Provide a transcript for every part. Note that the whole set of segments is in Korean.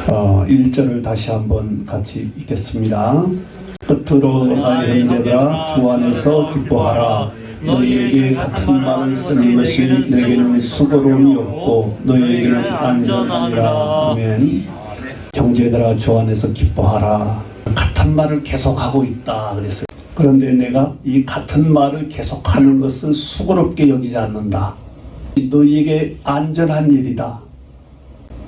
1절을 다시 한번 같이 읽겠습니다. 끝으로 나의 형제들아 주 안에서 기뻐하라. 너희에게 같은 말을 쓰는 것이 내게는 수고로움이 없고 너희에게는 안전하니라. 아멘. 형제들아 주 안에서 기뻐하라. 같은 말을 계속하고 있다 그랬어요. 그런데 내가 이 같은 말을 계속하는 것은 수고롭게 여기지 않는다. 너희에게 안전한 일이다.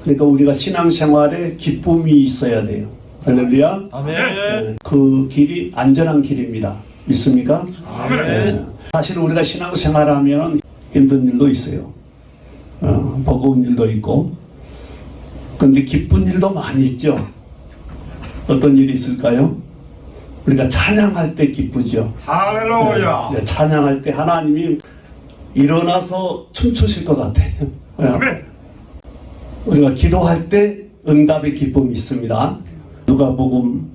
그러니까 우리가 신앙생활에 기쁨이 있어야 돼요. 할렐루야. 아멘. 그 길이 안전한 길입니다. 믿습니까? 아멘. 사실 우리가 신앙생활하면 힘든 일도 있어요. 버거운 일도 있고. 그런데 기쁜 일도 많이 있죠. 어떤 일이 있을까요? 우리가 찬양할 때 기쁘죠. 할렐루야. 찬양할 때 하나님이 일어나서 춤추실 것 같아요. 아멘. 우리가 기도할 때 응답의 기쁨이 있습니다. 누가복음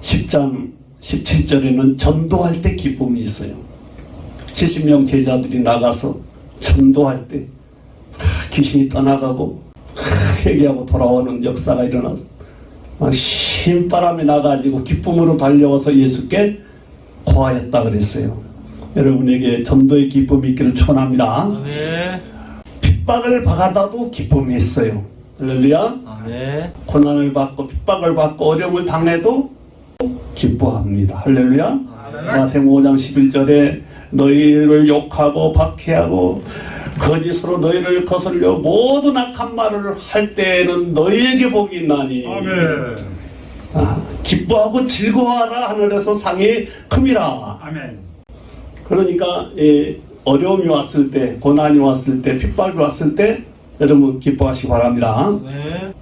10장 17절에는 전도할 때 기쁨이 있어요. 70명 제자들이 나가서 전도할 때 귀신이 떠나가고 회개하고 돌아오는 역사가 일어나서 신바람이 나가지고 기쁨으로 달려와서 예수께 고하였다 그랬어요. 여러분에게 전도의 기쁨이 있기를 축원합니다. 아멘. 핍박을 받아도 기쁨이 있어요. 할렐루야. 아멘. 고난을 받고 핍박을 받고 어려움을 당해도 기뻐합니다. 할렐루야. 마태복음 5장 11절에 너희를 욕하고 박해하고 거짓으로 너희를 거슬려 모든 악한 말을 할 때에는 너희에게 복이 있나니. 아멘. 기뻐하고 즐거워하라. 하늘에서 상이 큼이라. 아멘. 그러니까 어려움이 왔을 때, 고난이 왔을 때, 핍박이 왔을 때 여러분 기뻐하시기 바랍니다. 아멘.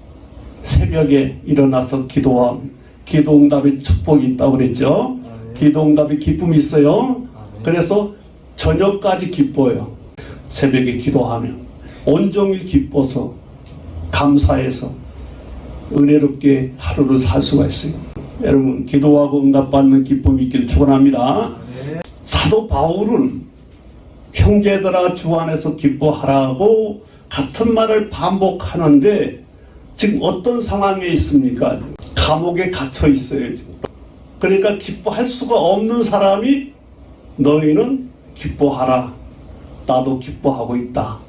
새벽에 일어나서 기도함, 기도응답의 축복이 있다고 그랬죠. 기도응답의 기쁨이 있어요. 그래서 저녁까지 기뻐요. 새벽에 기도하면 온종일 기뻐서 감사해서 은혜롭게 하루를 살 수가 있어요. 여러분 기도하고 응답받는 기쁨이 있기를 축원합니다. 사도 바울은 형제들아 주 안에서 기뻐하라고 같은 말을 반복하는데 지금 어떤 상황에 있습니까? 감옥에 갇혀 있어요. 지금. 그러니까 기뻐할 수가 없는 사람이 너희는 기뻐하라. 나도 기뻐하고 있다.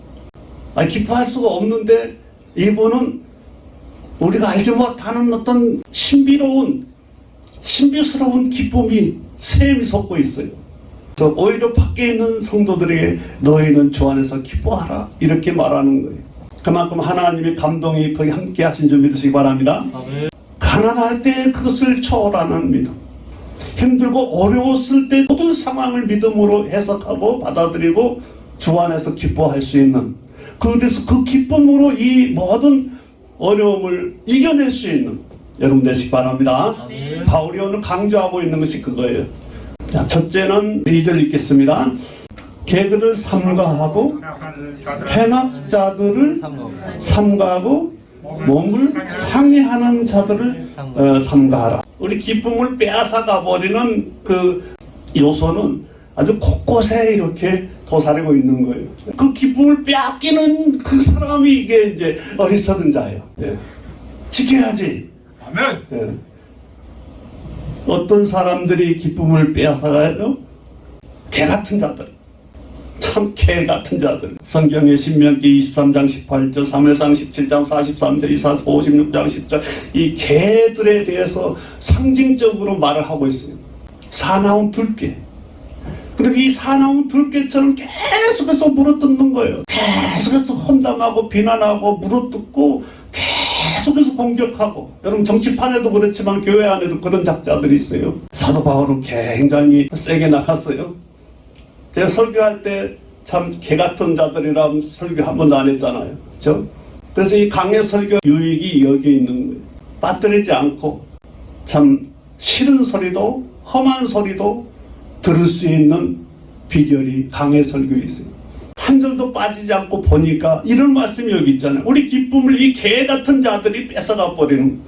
기뻐할 수가 없는데 이분은 우리가 알지 못하는 어떤 신비스러운 기쁨이 샘이 솟고 있어요. 그래서 오히려 밖에 있는 성도들에게 너희는 주 안에서 기뻐하라 이렇게 말하는 거예요. 그만큼 하나님의 감동이 거기 함께 하신 줄 믿으시기 바랍니다. 아멘. 가난할 때 그것을 초월하는 믿음, 힘들고 어려웠을 때 모든 상황을 믿음으로 해석하고 받아들이고 주 안에서 기뻐할 수 있는, 그래서 그 기쁨으로 이 모든 어려움을 이겨낼 수 있는 여러분 되시기 바랍니다. 아멘. 바울이 오늘 강조하고 있는 것이 그거예요. 자, 첫째는 2절 읽겠습니다. 개들을 삼가하고 행악자들을 삼가하고 몸을 상해하는 자들을 삼가하라. 우리 기쁨을 빼앗아가 버리는 그 요소는 아주 곳곳에 이렇게 도사리고 있는 거예요. 그 기쁨을 빼앗기는 그 사람이 이게 이제 어리석은 자예요. 예. 지켜야지. 아멘. 예. 어떤 사람들이 기쁨을 빼앗아가요? 개 같은 자들. 참 개 같은 자들. 성경의 신명기 23장 18절, 사무엘상 17장 43절, 이사야서 56장 10절, 이 개들에 대해서 상징적으로 말을 하고 있어요. 사나운 들개. 그리고 이 사나운 들개처럼 계속해서 물어뜯는 거예요. 계속해서 험담하고 비난하고 물어뜯고 계속해서 공격하고. 여러분 정치판에도 그렇지만 교회 안에도 그런 작자들이 있어요. 사도 바울은 굉장히 세게 나갔어요. 제가 설교할 때 참 개같은 자들이라면 설교 한 번도 안 했잖아요. 그렇죠? 그래서 이 강의 설교 유익이 여기에 있는 거예요. 빠뜨리지 않고 참 싫은 소리도 험한 소리도 들을 수 있는 비결이 강의 설교에 있어요. 한 절도 빠지지 않고 보니까 이런 말씀이 여기 있잖아요. 우리 기쁨을 이 개 같은 자들이 뺏어가 버리는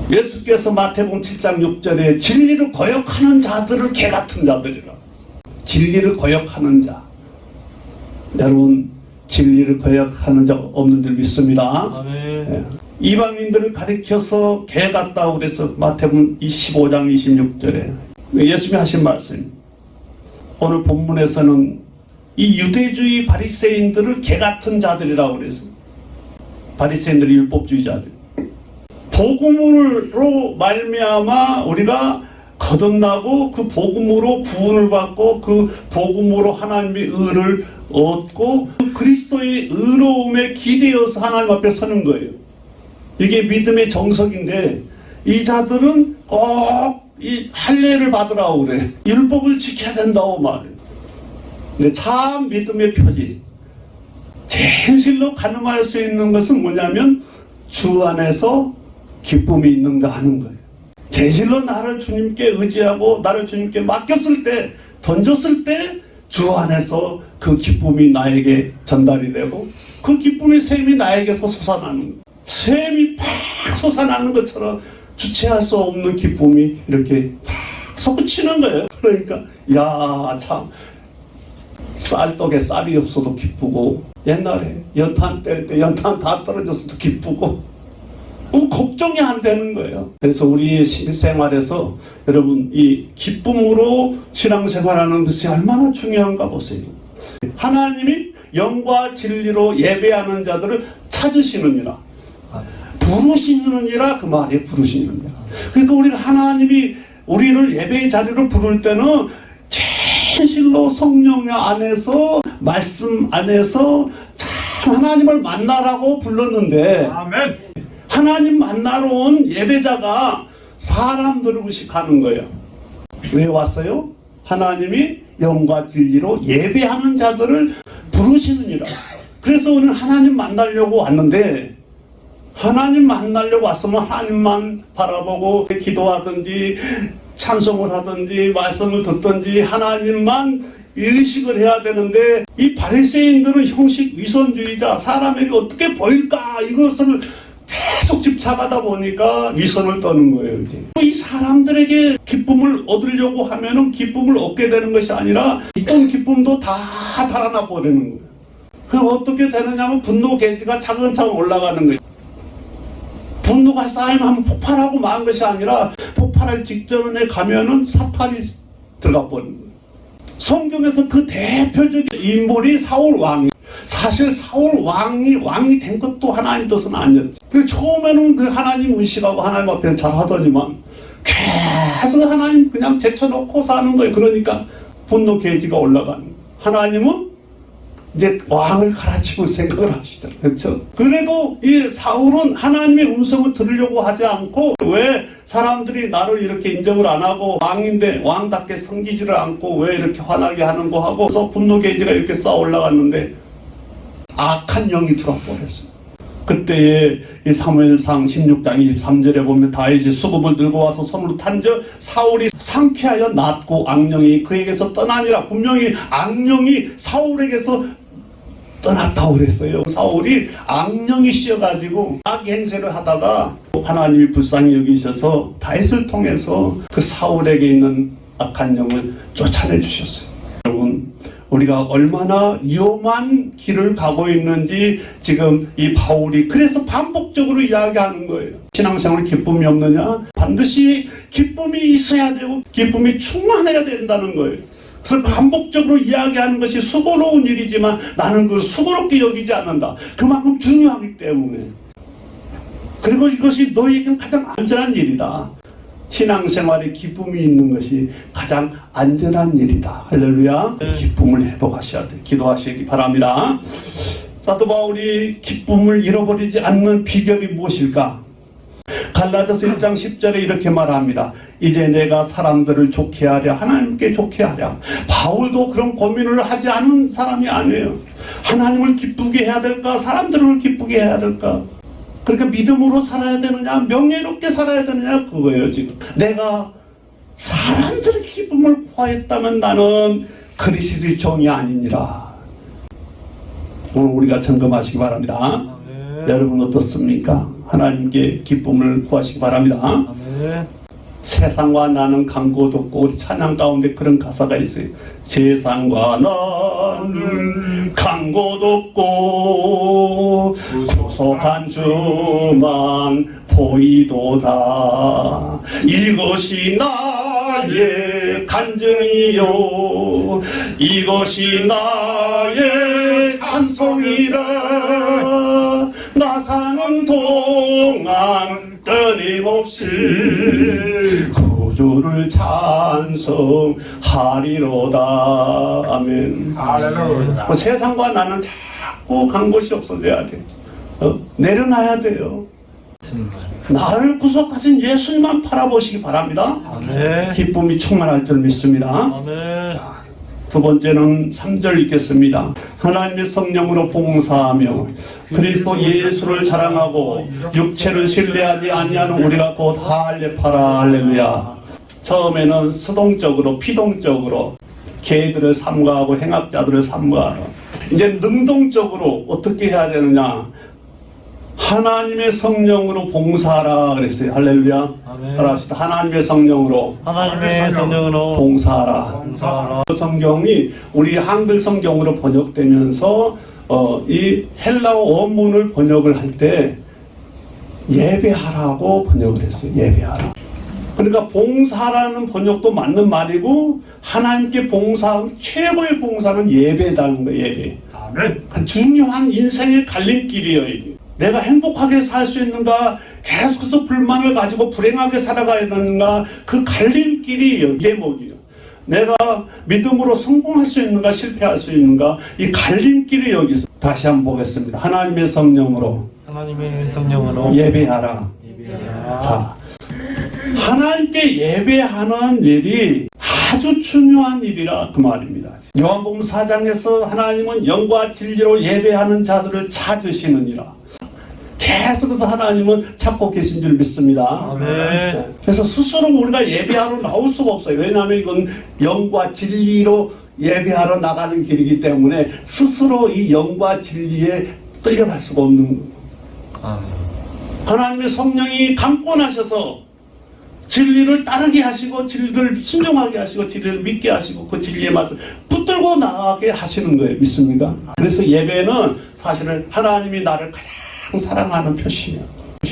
거예요. 예수께서 마태복음 7장 6절에 진리를 거역하는 자들을 개 같은 자들이라. 진리를 거역하는 자. 여러분 진리를 거역하는 적 없는 줄 믿습니다. 아멘. 예. 이방인들을 가리켜서 개 같다고 그래서 마태복음 25장 26절에 예수님이 하신 말씀. 오늘 본문에서는 이 유대주의 바리새인들을 개 같은 자들이라고 그래서 바리새인들이 율법주의자들. 복음으로 말미암아 우리가 거듭나고 그 복음으로 구원을 받고 그 복음으로 하나님의 의를 얻고 그 그리스도의 의로움에 기대어서 하나님 앞에 서는 거예요. 이게 믿음의 정석인데 이 자들은 꼭 이 할례를 받으라고 그래. 율법을 지켜야 된다고 말해. 근데 참 믿음의 표지. 진실로 가늠할 수 있는 것은 뭐냐면 주 안에서 기쁨이 있는가 하는 거예요. 진실로 나를 주님께 의지하고 나를 주님께 맡겼을 때, 던졌을 때 주 안에서 그 기쁨이 나에게 전달이 되고 그 기쁨의 샘이 나에게서 솟아나는 거예요. 샘이 팍 솟아나는 것처럼 주체할 수 없는 기쁨이 이렇게 팍 솟구치는 거예요. 그러니까 야 참 쌀떡에 쌀이 없어도 기쁘고 옛날에 연탄 뗄 때 연탄 다 떨어졌어도 기쁘고 걱정이 안 되는 거예요. 그래서 우리 신생활에서 여러분 이 기쁨으로 신앙생활하는 것이 얼마나 중요한가 보세요. 하나님이 영과 진리로 예배하는 자들을 찾으시느니라. 부르시느니라 그 말이 부르시느니라. 그러니까 우리가 하나님이 우리를 예배의 자리로 부를 때는 진실로 성령 안에서 말씀 안에서 참 하나님을 만나라고 불렀는데 아멘. 하나님 만나러 온 예배자가 사람들을 의식하는 거예요. 왜 왔어요? 하나님이 영과 진리로 예배하는 자들을 부르시느니라. 그래서 우리는 하나님 만나려고 왔는데 하나님 만나려고 왔으면 하나님만 바라보고 기도하든지 찬송을 하든지 말씀을 듣든지 하나님만 의식을 해야 되는데 이 바리새인들은 형식 위선주의자, 사람에게 어떻게 보일까 이것을 계속 집착하다 보니까 위선을 떠는 거예요. 이제 이 사람들에게 기쁨을 얻으려고 하면은 기쁨을 얻게 되는 것이 아니라 있던 기쁨도 다 달아나 버리는 거예요. 그럼 어떻게 되느냐면 분노 게이지가 차근차근 올라가는 거예요. 분노가 쌓이면 한번 폭발하고 마는 것이 아니라 폭발할 직전에 가면은 사탄이 들어가 버리는 거예요. 성경에서 그 대표적인 인물이 사울 왕. 사실 사울 왕이 된 것도 하나님 뜻은 아니었죠. 처음에는 그 하나님 의식하고 하나님 앞에서 잘 하더니만 계속 하나님 그냥 제쳐놓고 사는 거예요. 그러니까 분노 게이지가 올라가는 거예요. 하나님은 이제 왕을 갈아치울 생각을 하시잖아요. 그렇죠? 그래도 이 사울은 하나님의 음성을 들으려고 하지 않고 왜 사람들이 나를 이렇게 인정을 안 하고 왕인데 왕답게 섬기지를 않고 왜 이렇게 화나게 하는 거 하고 그래서 분노 게이지가 이렇게 쌓아 올라갔는데 악한 영이 들어버렸어요. 그때에 이 사무엘상 16장 23절에 보면 다윗이 수금을 들고 와서 손으로 탄저 사울이 상쾌하여 낫고 악령이 그에게서 떠나니라. 분명히 악령이 사울에게서 떠났다고 그랬어요. 사울이 악령이 씌어가지고 악 행세를 하다가 하나님이 불쌍히 여기셔서 다윗을 통해서 그 사울에게 있는 악한 영을 쫓아내 주셨어요. 여러분 우리가 얼마나 위험한 길을 가고 있는지 지금 이 바울이 그래서 반복적으로 이야기하는 거예요. 신앙생활에 기쁨이 없느냐? 반드시 기쁨이 있어야 되고 기쁨이 충만해야 된다는 거예요. 그래서 반복적으로 이야기하는 것이 수고로운 일이지만 나는 그걸 수고롭게 여기지 않는다. 그만큼 중요하기 때문에. 그리고 이것이 너에게는 가장 안전한 일이다. 신앙생활에 기쁨이 있는 것이 가장 안전한 일이다. 할렐루야. 기쁨을 회복하셔야 돼. 기도하시기 바랍니다. 사도 바울이 기쁨을 잃어버리지 않는 비결이 무엇일까? 갈라디아서 1장 10절에 이렇게 말합니다. 이제 내가 사람들을 좋게 하랴 하나님께 좋게 하랴. 바울도 그런 고민을 하지 않은 사람이 아니에요. 하나님을 기쁘게 해야 될까? 사람들을 기쁘게 해야 될까? 그러니까 믿음으로 살아야 되느냐 명예롭게 살아야 되느냐 그거예요. 지금 내가 사람들의 기쁨을 구하였다면 나는 그리스도의 종이 아니니라. 오늘 우리가 점검하시기 바랍니다. 아멘. 여러분 어떻습니까? 하나님께 기쁨을 구하시기 바랍니다. 아멘. 세상과 나는 강고 돋고 우리 찬양 가운데 그런 가사가 있어요. 세상과 나는 강곳 없고 구속한 주만 보이도다. 이것이 나의 간증이요 이것이 나의 찬송이라. 나 사는 동안 끊임없이 구주를 찬송하리로다. 아멘. 할렐루야. 세상과 나는 자꾸 간 곳이 없어져야 돼. 내려놔야 돼요. 나를 구속하신 예수님만 바라보시기 바랍니다. 아멘. 기쁨이 충만할 줄 믿습니다. 아멘. 두 번째는 3절 읽겠습니다. 하나님의 성령으로 봉사하며 그리스도 예수를 자랑하고 육체를 신뢰하지 아니하는 우리가 곧 할례파라. 할렐루야. 처음에는 수동적으로 피동적으로 계들을 삼가하고 행악자들을 삼가하라. 이제 능동적으로 어떻게 해야 되느냐. 하나님의 성령으로 봉사하라 그랬어요. 할렐루야. 아멘. 따라합시다. 하나님의 성령으로 하나님의 성령으로 봉사하라. 봉사하라. 그 성경이 우리 한글 성경으로 번역되면서 이 헬라어 원문을 번역을 할 때 예배하라고 번역을 했어요. 예배하라. 그러니까 봉사라는 번역도 맞는 말이고 하나님께 봉사 최고의 봉사는 예배다는 거예요. 예배. 아멘. 중요한 인생의 갈림길이에요. 이게. 내가 행복하게 살 수 있는가, 계속해서 불만을 가지고 불행하게 살아가야 되는가, 그 갈림길이 대목이에요. 내가 믿음으로 성공할 수 있는가, 실패할 수 있는가, 이 갈림길이 여기 있어요. 다시 한번 보겠습니다. 하나님의 성령으로 하나님의 성령으로 예배하라. 예배하라. 자, 하나님께 예배하는 일이 아주 중요한 일이라 그 말입니다. 요한복음 4장에서 하나님은 영과 진리로 예배하는 자들을 찾으시느니라. 계속해서 하나님은 찾고 계신 줄 믿습니다. 아멘. 그래서 스스로 우리가 예배하러 나올 수가 없어요. 왜냐하면 이건 영과 진리로 예배하러 나가는 길이기 때문에 스스로 이 영과 진리에 끌려갈 수가 없는 거예요. 아멘. 하나님의 성령이 강권하셔서 진리를 따르게 하시고 진리를 순종하게 하시고 진리를 믿게 하시고 그 진리의 맛을 붙들고 나가게 하시는 거예요. 믿습니까? 그래서 예배는 사실은 하나님이 나를 가장 사랑하는 표시예요.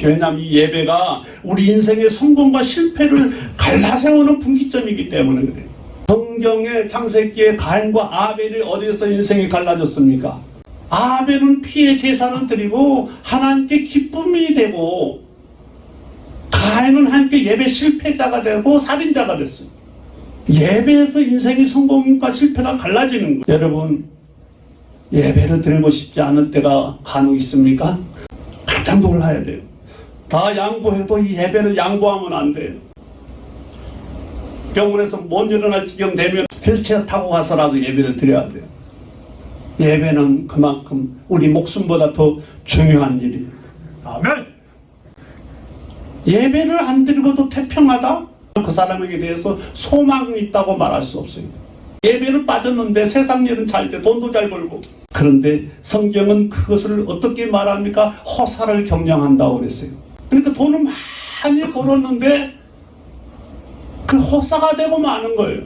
왜냐하면 이 예배가 우리 인생의 성공과 실패를 갈라세우는 분기점이기 때문에 그래요. 성경의 창세기에 가인과 아벨이 어디서 인생이 갈라졌습니까? 아벨은 피의 제사를 드리고 하나님께 기쁨이 되고 가인은 하나님께 예배 실패자가 되고 살인자가 됐어요. 예배에서 인생의 성공과 실패가 갈라지는 거예요. 여러분, 예배를 드리고 싶지 않을 때가 간혹 있습니까? 깜짝 놀라야 돼요. 다 양보해도 이 예배를 양보하면 안 돼요. 병원에서 못 일어날 지경 되면 휠체어 타고 가서라도 예배를 드려야 돼요. 예배는 그만큼 우리 목숨보다 더 중요한 일이에요. 아멘. 예배를 안 드리고도 태평하다? 그 사람에게 대해서 소망이 있다고 말할 수 없어요. 예배를 빠졌는데 세상 일은 잘 돼, 돈도 잘 벌고. 그런데 성경은 그것을 어떻게 말합니까? 허사를 경영한다고 그랬어요. 그러니까 돈을 많이 벌었는데 그 허사가 되고 마는 거예요.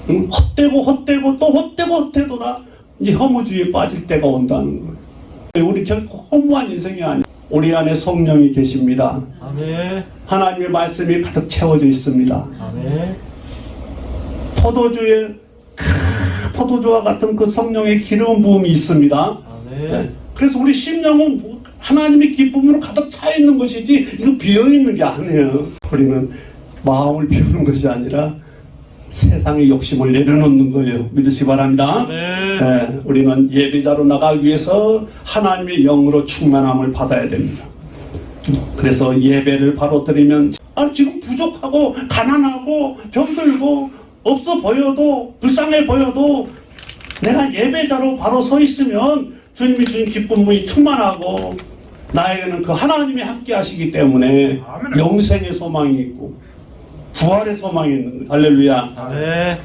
헛되고 또 헛되도다 이제 허무주의에 빠질 때가 온다는 거예요. 우리 결코 허무한 인생이 아니에요. 우리 안에 성령이 계십니다. 아멘. 하나님의 말씀이 가득 채워져 있습니다. 아멘. 포도주와 같은 그 성령의 기름 부음이 있습니다. 아멘. 그래서 우리 심령은 하나님의 기쁨으로 가득 차 있는 것이지 이거 비어 있는 게 아니에요. 우리는 마음을 비우는 것이 아니라 세상의 욕심을 내려놓는 거예요. 믿으시기 바랍니다. 아멘. 우리는 예배자로 나가기 위해서 하나님의 영으로 충만함을 받아야 됩니다. 그래서 예배를 바로 드리면 지금 부족하고 가난하고 병들고 없어 보여도 불쌍해 보여도 내가 예배자로 바로 서 있으면 주님이 주신 기쁨이 충만하고 나에게는 그 하나님이 함께 하시기 때문에 아멘. 영생의 소망이 있고 부활의 소망이 있는 거예요. 할렐루야. 아멘.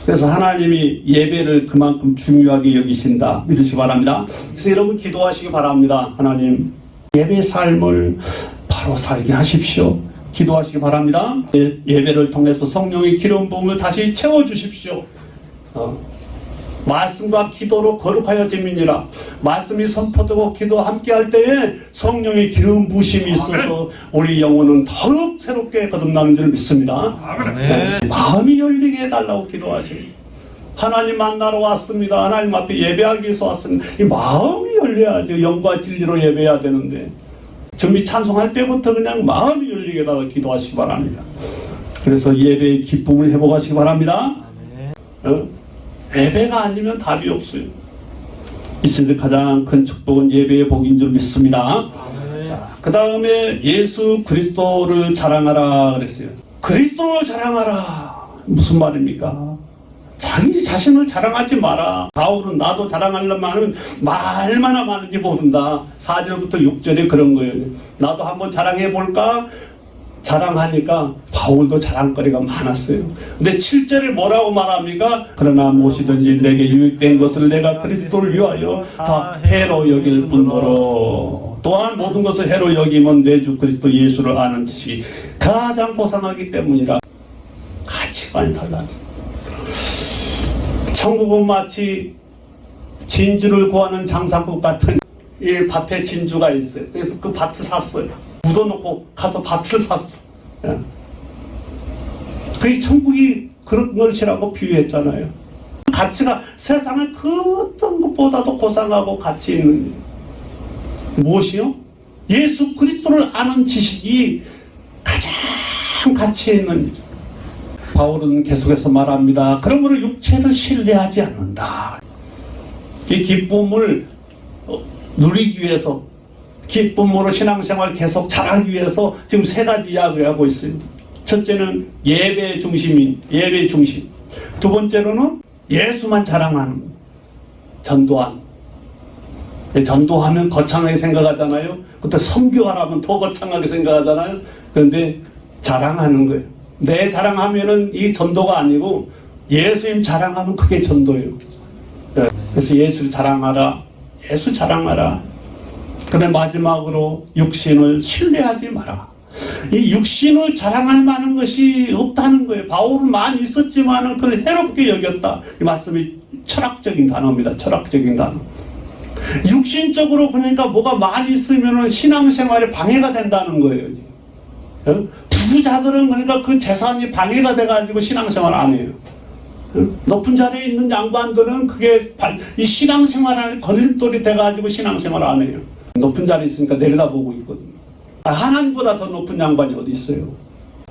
그래서 하나님이 예배를 그만큼 중요하게 여기신다. 믿으시기 바랍니다. 그래서 여러분 기도하시기 바랍니다. 하나님 예배 삶을 바로 살게 하십시오. 기도하시기 바랍니다. 예배를 통해서 성령의 기름 부음을 다시 채워주십시오. 말씀과 기도로 거룩하여짐이니라. 말씀이 선포되고 기도 함께할 때에 성령의 기름 부심이 있어서 우리 영혼은 더욱 새롭게 거듭나는 줄 믿습니다. 아멘. 마음이 열리게 해달라고 기도하십니다. 하나님 만나러 왔습니다. 하나님 앞에 예배하기 위해서 왔습니다. 이 마음이 열려야죠. 영과 진리로 예배해야 되는데 준비 찬송할 때부터 그냥 마음이 열리게 해달라고 기도하시기 바랍니다. 그래서 예배의 기쁨을 회복하시기 바랍니다. 예배가 아니면 답이 없어요. 이 시대 가장 큰 축복은 예배의 복인 줄 믿습니다. 그 다음에 예수 그리스도를 자랑하라 그랬어요. 그리스도를 자랑하라. 무슨 말입니까? 자기 자신을 자랑하지 마라. 바울은 나도 자랑하려면 얼마나 많은지 모른다. 4절부터 6절에 그런 거예요. 나도 한번 자랑해볼까? 자랑하니까 바울도 자랑거리가 많았어요. 근데 7절에 뭐라고 말합니까? 그러나 무엇이든지 내게 유익된 것을 내가 그리스도를 위하여 다 해로 여길 뿐더러 또한 모든 것을 해로 여기면 내 주 그리스도 예수를 아는 지식이 가장 고상하기 때문이라. 가치관이 달라져. 천국은 마치 진주를 구하는 장사국 같은 이 밭에 진주가 있어요. 그래서 그 밭을 샀어요. 묻어놓고 가서 밭을 샀어. 그게 천국이 그런 것이라고 비유했잖아요. 가치가 세상의 그 어떤 것보다도 고상하고 가치 있는 무엇이요? 예수 그리스도를 아는 지식이 가장 가치 있는 일. 바울은 계속해서 말합니다. 그러므로 육체를 신뢰하지 않는다. 이 기쁨을 누리기 위해서 기쁨으로 신앙생활 계속 잘하기 위해서 지금 3가지 이야기를 하고 있어요. 첫째는 예배 중심인 예배 중심. 두 번째로는 예수만 자랑하는 전도함. 전도하면 거창하게 생각하잖아요. 그때 선교하라면 더 거창하게 생각하잖아요. 그런데 자랑하는 거예요. 내 자랑하면은 이 전도가 아니고 예수님 자랑하면 그게 전도예요. 그래서 예수를 자랑하라. 예수 자랑하라. 그다음에 마지막으로 육신을 신뢰하지 마라. 이 육신을 자랑할 만한 것이 없다는 거예요. 바울은 많이 있었지만 그걸 해롭게 여겼다. 이 말씀이 철학적인 단어입니다. 철학적인 단어. 육신적으로 그러니까 뭐가 많이 있으면 신앙생활에 방해가 된다는 거예요. 부자들은 그러니까 그 재산이 방해가 돼가지고 신앙생활 안 해요. 높은 자리에 있는 양반들은 그게 이 신앙생활에 걸림돌이 돼가지고 신앙생활 안 해요. 높은 자리에 있으니까 내려다보고 있거든요. 하나님보다 더 높은 양반이 어디 있어요?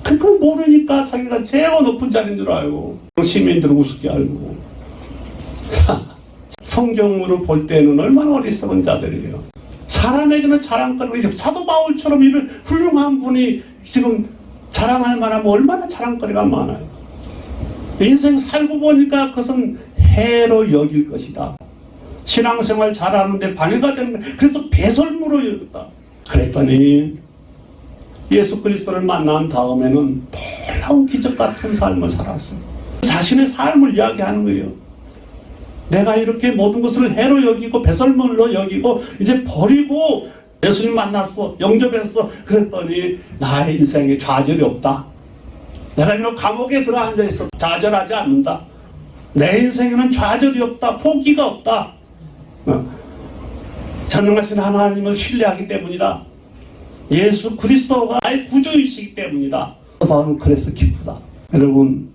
그걸 모르니까 자기가 제일 높은 자리인 줄 알고 시민들을 우습게 알고 성경으로 볼 때는 얼마나 어리석은 자들이에요. 사람에게는 자랑거리고 사도 바울처럼 이런 훌륭한 분이 지금 자랑할 만하면 얼마나 자랑거리가 많아요. 인생 살고 보니까 그것은 해로 여길 것이다. 신앙생활 잘하는데 방해가 되는 거예요. 그래서 배설물로 여겼다. 그랬더니 예수 그리스도를 만난 다음에는 놀라운 기적 같은 삶을 살았어요. 자신의 삶을 이야기하는 거예요. 내가 이렇게 모든 것을 해로 여기고 배설물로 여기고 이제 버리고 예수님 만났어. 영접했어. 그랬더니 나의 인생에 좌절이 없다. 내가 이런 감옥에 들어 앉아있어. 좌절하지 않는다. 내 인생에는 좌절이 없다. 포기가 없다. 전능하신 하나님을 신뢰하기 때문이다. 예수 그리스도가 나의 구주이시기 때문이다. 바로 그래서 기쁘다. 여러분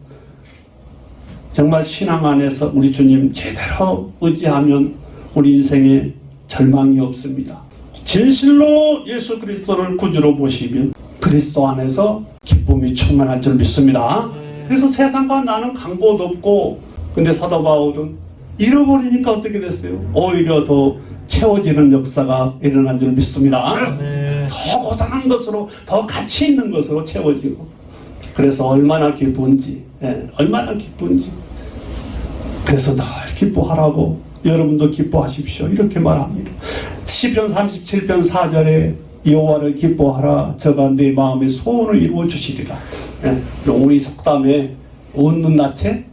정말 신앙 안에서 우리 주님 제대로 의지하면 우리 인생에 절망이 없습니다. 진실로 예수 그리스도를 구주로 보시면 그리스도 안에서 기쁨이 충만할 줄 믿습니다. 그래서 세상과 나는 강보도 없고 근데 사도 바울은 잃어버리니까 어떻게 됐어요? 오히려 더 채워지는 역사가 일어난 줄 믿습니다. 더 고상한 것으로 더 가치 있는 것으로 채워지고 그래서 얼마나 기쁜지 얼마나 기쁜지 그래서 늘 기뻐하라고 여러분도 기뻐하십시오 이렇게 말합니다. 시편 37편 4절에 여호와를 기뻐하라 저가 내 마음의 소원을 이루어 주시리라. 우리 속담에 웃는 낯에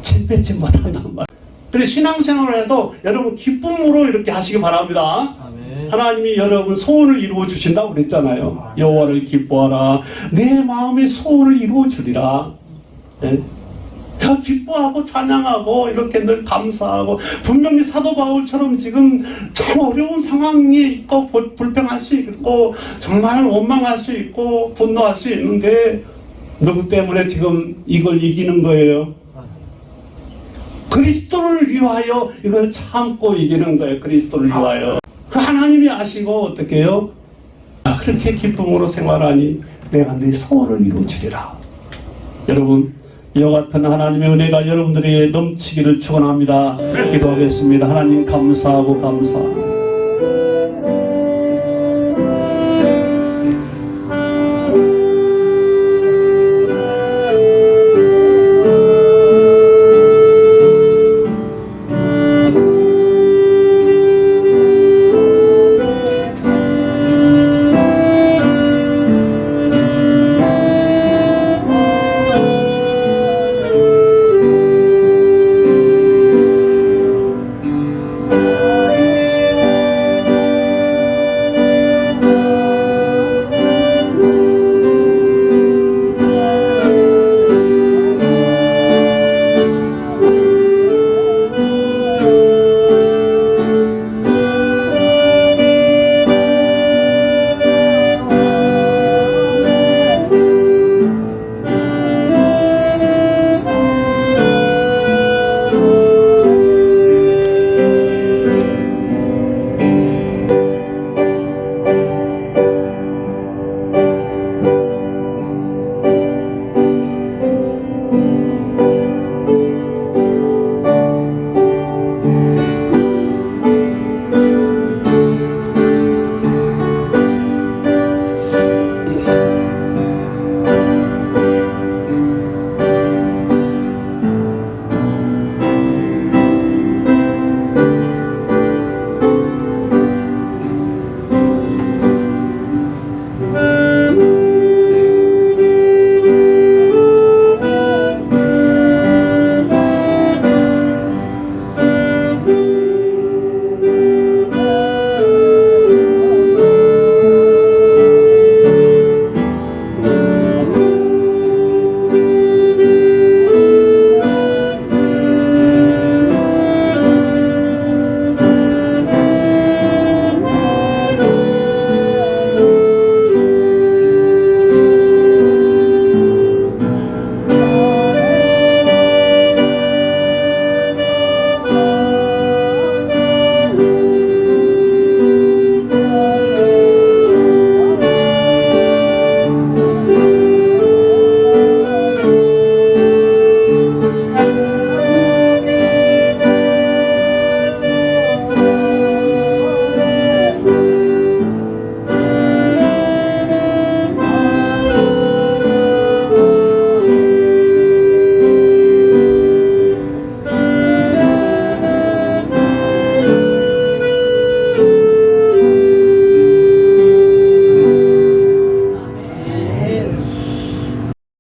침 뱉지 못한단 말. 그래서 신앙생활을 해도 여러분 기쁨으로 이렇게 하시기 바랍니다. 아멘. 하나님이 여러분 소원을 이루어 주신다고 그랬잖아요. 여호와를 기뻐하라 내 마음의 소원을 이루어 주리라. 더 기뻐하고 찬양하고 이렇게 늘 감사하고 분명히 사도 바울처럼 지금 참 어려운 상황이 있고 불평할 수 있고 정말 원망할 수 있고 분노할 수 있는데 누구 때문에 지금 이걸 이기는 거예요? 그리스도를 위하여 이걸 참고 이기는 거예요. 그리스도를 위하여. 그 하나님이 아시고 어떻게 해요? 그렇게 기쁨으로 생활하니 내가 네 소원을 이루어주리라. 여러분, 이와 같은 하나님의 은혜가 여러분들에게 넘치기를 축원합니다. 기도하겠습니다. 하나님 감사하고 감사합니다.